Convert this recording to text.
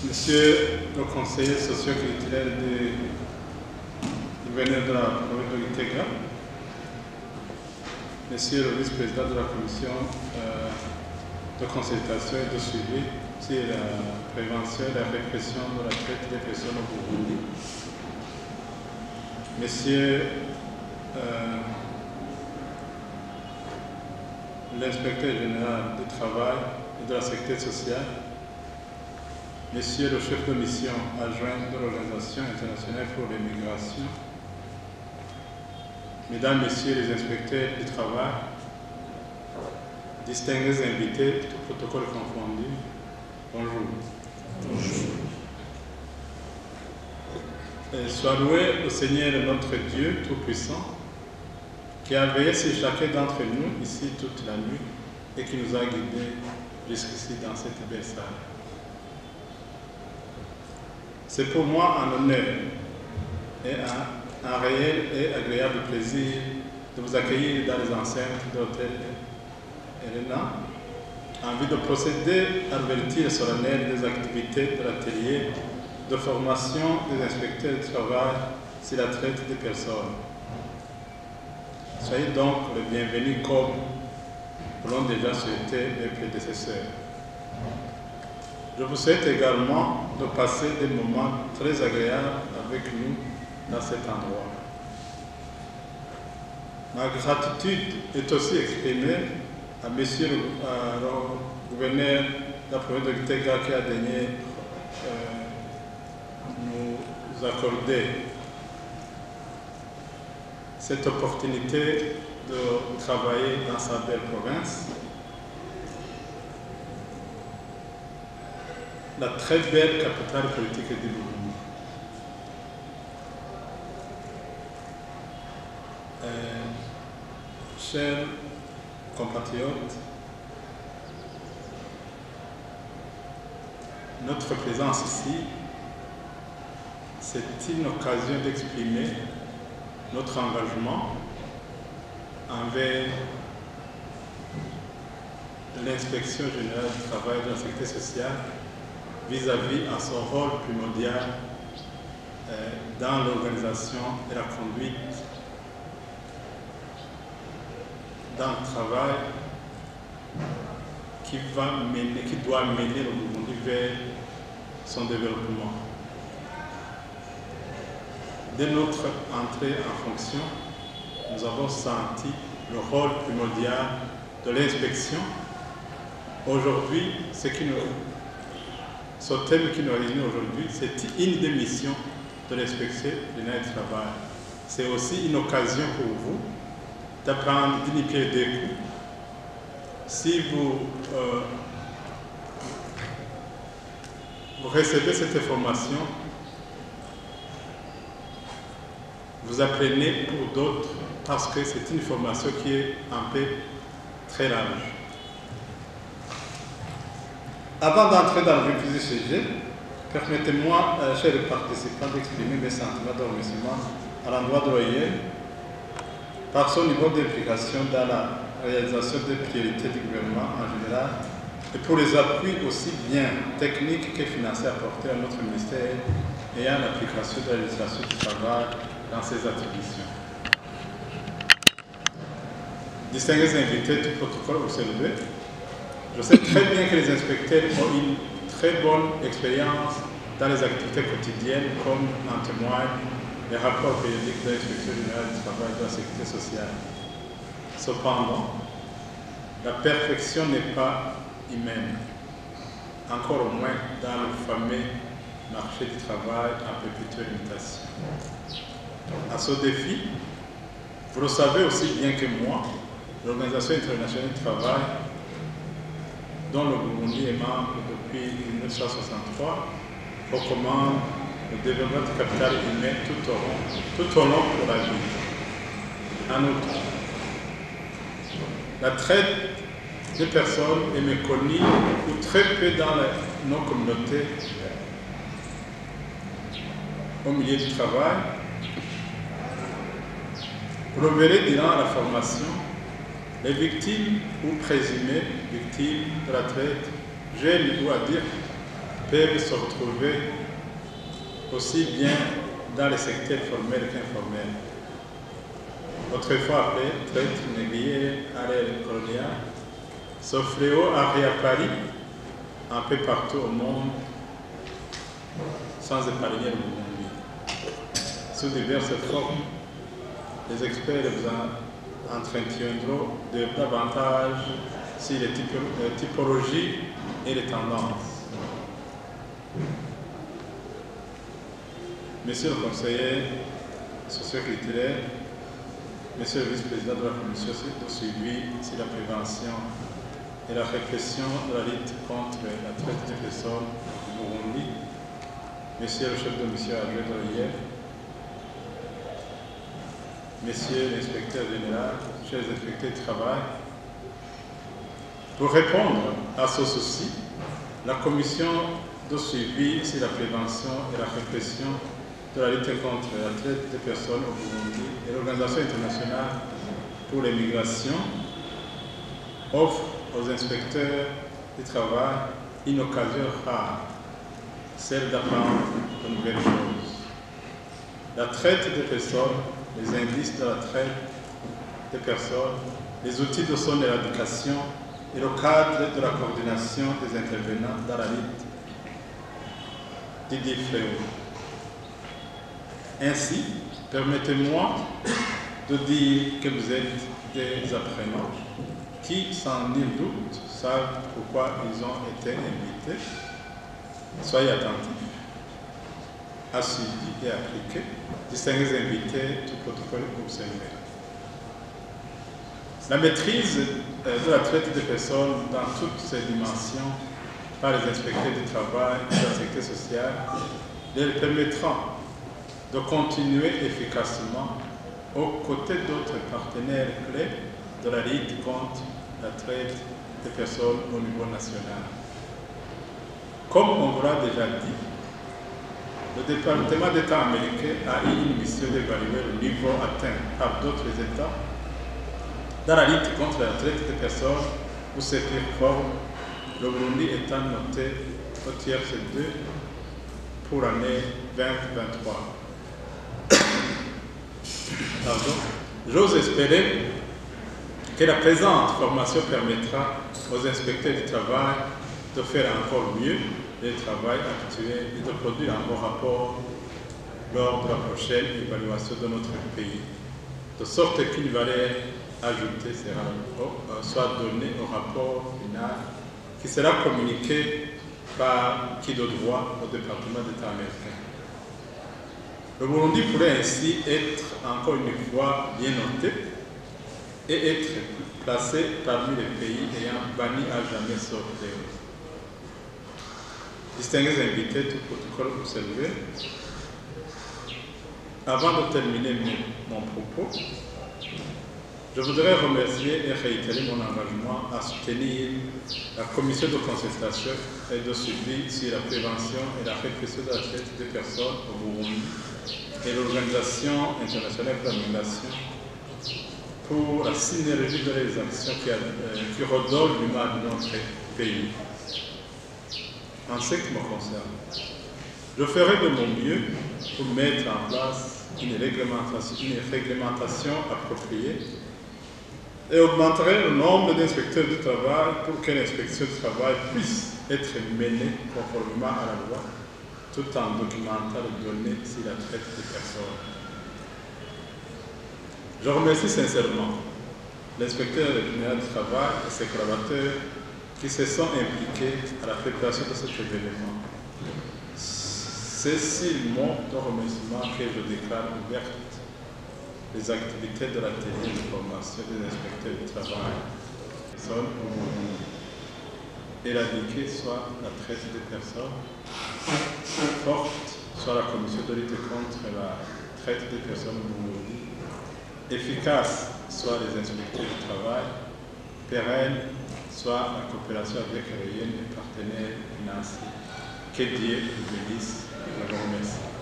Monsieur le conseiller socio-culturel du gouverneur de la province de Gitega, Monsieur le vice-président de la commission de consultation et de suivi sur la prévention et la répression de la traite des personnes au Burundi, Monsieur l'inspecteur général du travail et de la sécurité sociale, Monsieur le chef de mission adjoint de l'Organisation internationale pour l'immigration, Mesdames, Messieurs les inspecteurs du travail, distingués invités, tout protocole confondu, bonjour. Bonjour. Sois loué au Seigneur notre Dieu Tout-Puissant, qui a veillé sur chacun d'entre nous ici toute la nuit et qui nous a guidés jusqu'ici dans cette belle salle. C'est pour moi un honneur et un réel et agréable plaisir de vous accueillir dans les enceintes de l'hôtel Elena, en vue de procéder à l'ouverture solennelle des activités de l'atelier de formation des inspecteurs du travail sur la traite des personnes. Soyez donc le bienvenu comme l'ont déjà souhaité mes prédécesseurs. Je vous souhaite également de passer des moments très agréables avec nous dans cet endroit. Ma gratitude est aussi exprimée à Monsieur le gouverneur de la province de Gitega qui a daigné nous accorder cette opportunité de travailler dans sa belle province. La très belle capitale politique du Burundi. Chers compatriotes, notre présence ici, c'est une occasion d'exprimer notre engagement envers l'inspection générale du travail et de la sécurité sociale vis-à-vis à son rôle primordial dans l'organisation et la conduite d'un travail qui doit mener le Burundi vers son développement. Dès notre entrée en fonction, nous avons senti le rôle primordial de l'inspection. Aujourd'hui, ce thème qui nous réunit aujourd'hui, c'est une des missions de l'inspection générale du travail. C'est aussi une occasion pour vous d'apprendre d'une pierre deux coups. Si vous recevez cette information, vous apprenez pour d'autres parce que c'est une formation qui est un peu très large. Avant d'entrer dans le vif du sujet, permettez-moi, chers participants, d'exprimer mes sentiments de remerciement à l'endroit de l'OIM par son niveau d'implication dans la réalisation des priorités du gouvernement en général et pour les appuis aussi bien techniques que financiers apportés à notre ministère et à l'application de la législation du travail dans ses attributions. Distingués invités du protocole, vous saluez. Je sais très bien que les inspecteurs ont une très bonne expérience dans les activités quotidiennes, comme en témoignent les rapports périodiques de l'inspection générale du travail et de la sécurité sociale. Cependant, la perfection n'est pas humaine, encore moins dans le fameux marché du travail en perpétuelle mutation. À ce défi, vous le savez aussi bien que moi, l'Organisation internationale du travail, dont le Burundi est membre depuis 1963, recommande le développement du capital humain tout au long de la vie. En outre, la traite des personnes est méconnue ou très peu dans nos communautés au milieu du travail. Vous le verrez durant la formation, les victimes ou présumées victimes de la traite, jeunes ou adultes, peuvent se retrouver aussi bien dans les secteurs formels qu'informels. Autrefois appelé traite négrière à l'ère coloniale, ce fléau a réapparu un peu partout au monde, sans épargner le Burundi. Sous diverses formes, les experts vous entretiendront davantage sur les typologies et les tendances. Monsieur le conseiller socio-culturel, Monsieur le vice-président de la commission de suivi sur la prévention et la répression de la lutte contre la traite des personnes au Burundi, Monsieur le chef de mission adjoint de l'IEF, Monsieur l'inspecteur général, chers inspecteurs du travail, pour répondre à ce souci, la commission de suivi sur la prévention et la répression de la lutte contre la traite des personnes au Burundi et l'Organisation internationale pour les migrations offrent aux inspecteurs du travail une occasion rare, celle d'apprendre de nouvelles choses. La traite des personnes, les indices de la traite des personnes, les outils de son éradication et le cadre de la coordination des intervenants dans la lutte du fléau. Ainsi, permettez-moi de dire que vous êtes des apprenants qui, sans nul doute, savent pourquoi ils ont été invités. Soyez attentifs, assidus et appliqués. Distingués invités, tout protocole observé. La maîtrise de la traite des personnes dans toutes ses dimensions par les inspecteurs du travail et de la sécurité sociale leur permettra de continuer efficacement aux côtés d'autres partenaires clés de la lutte contre la traite des personnes au niveau national. Comme on vous l'a déjà dit, le département d'État américain a eu une mission d'évaluer le niveau atteint par d'autres États dans la lutte contre la traite des personnes ou ses pires formes, le Burundi étant noté au tiers 2 pour l'année 2023. J'ose espérer que la présente formation permettra aux inspecteurs du travail de faire encore mieux le travail actuel et de produire un bon rapport lors de la prochaine évaluation de notre pays, de sorte qu'une valeur ajoutée soit donnée au rapport final qui sera communiqué par qui de droit au département d'État américain. Le Burundi pourrait ainsi être encore une fois bien noté et être placé parmi les pays ayant banni à jamais ce fléau. Distingués invités, tout protocole observé, avant de terminer mon propos, je voudrais remercier et réitérer mon engagement à soutenir la commission de concertation et de suivi sur la prévention et la répression de la traite des personnes au Burundi et l'Organisation internationale pour la migration pour la synergie de les actions qui redonnent l'image de notre pays. En ce qui me concerne, je ferai de mon mieux pour mettre en place une réglementation appropriée et augmenterai le nombre d'inspecteurs du travail pour que l'inspection du travail puisse être menée conformément à la loi, tout en documentant les données sur la traite des personnes. Je remercie sincèrement l'inspecteur général du travail et ses collaborateurs qui se sont impliqués à la préparation de cet événement. C'est sur mon remerciement que je déclare ouverte les activités de l'atelier de formation des inspecteurs du travail éradiquer soit la traite des personnes, forte soit la commission de lutte contre la traite des personnes au Burundi, efficace soit les inspecteurs du travail, pérenne soit la coopération avec les partenaires financiers. Que Dieu vous bénisse. Je vous remercie.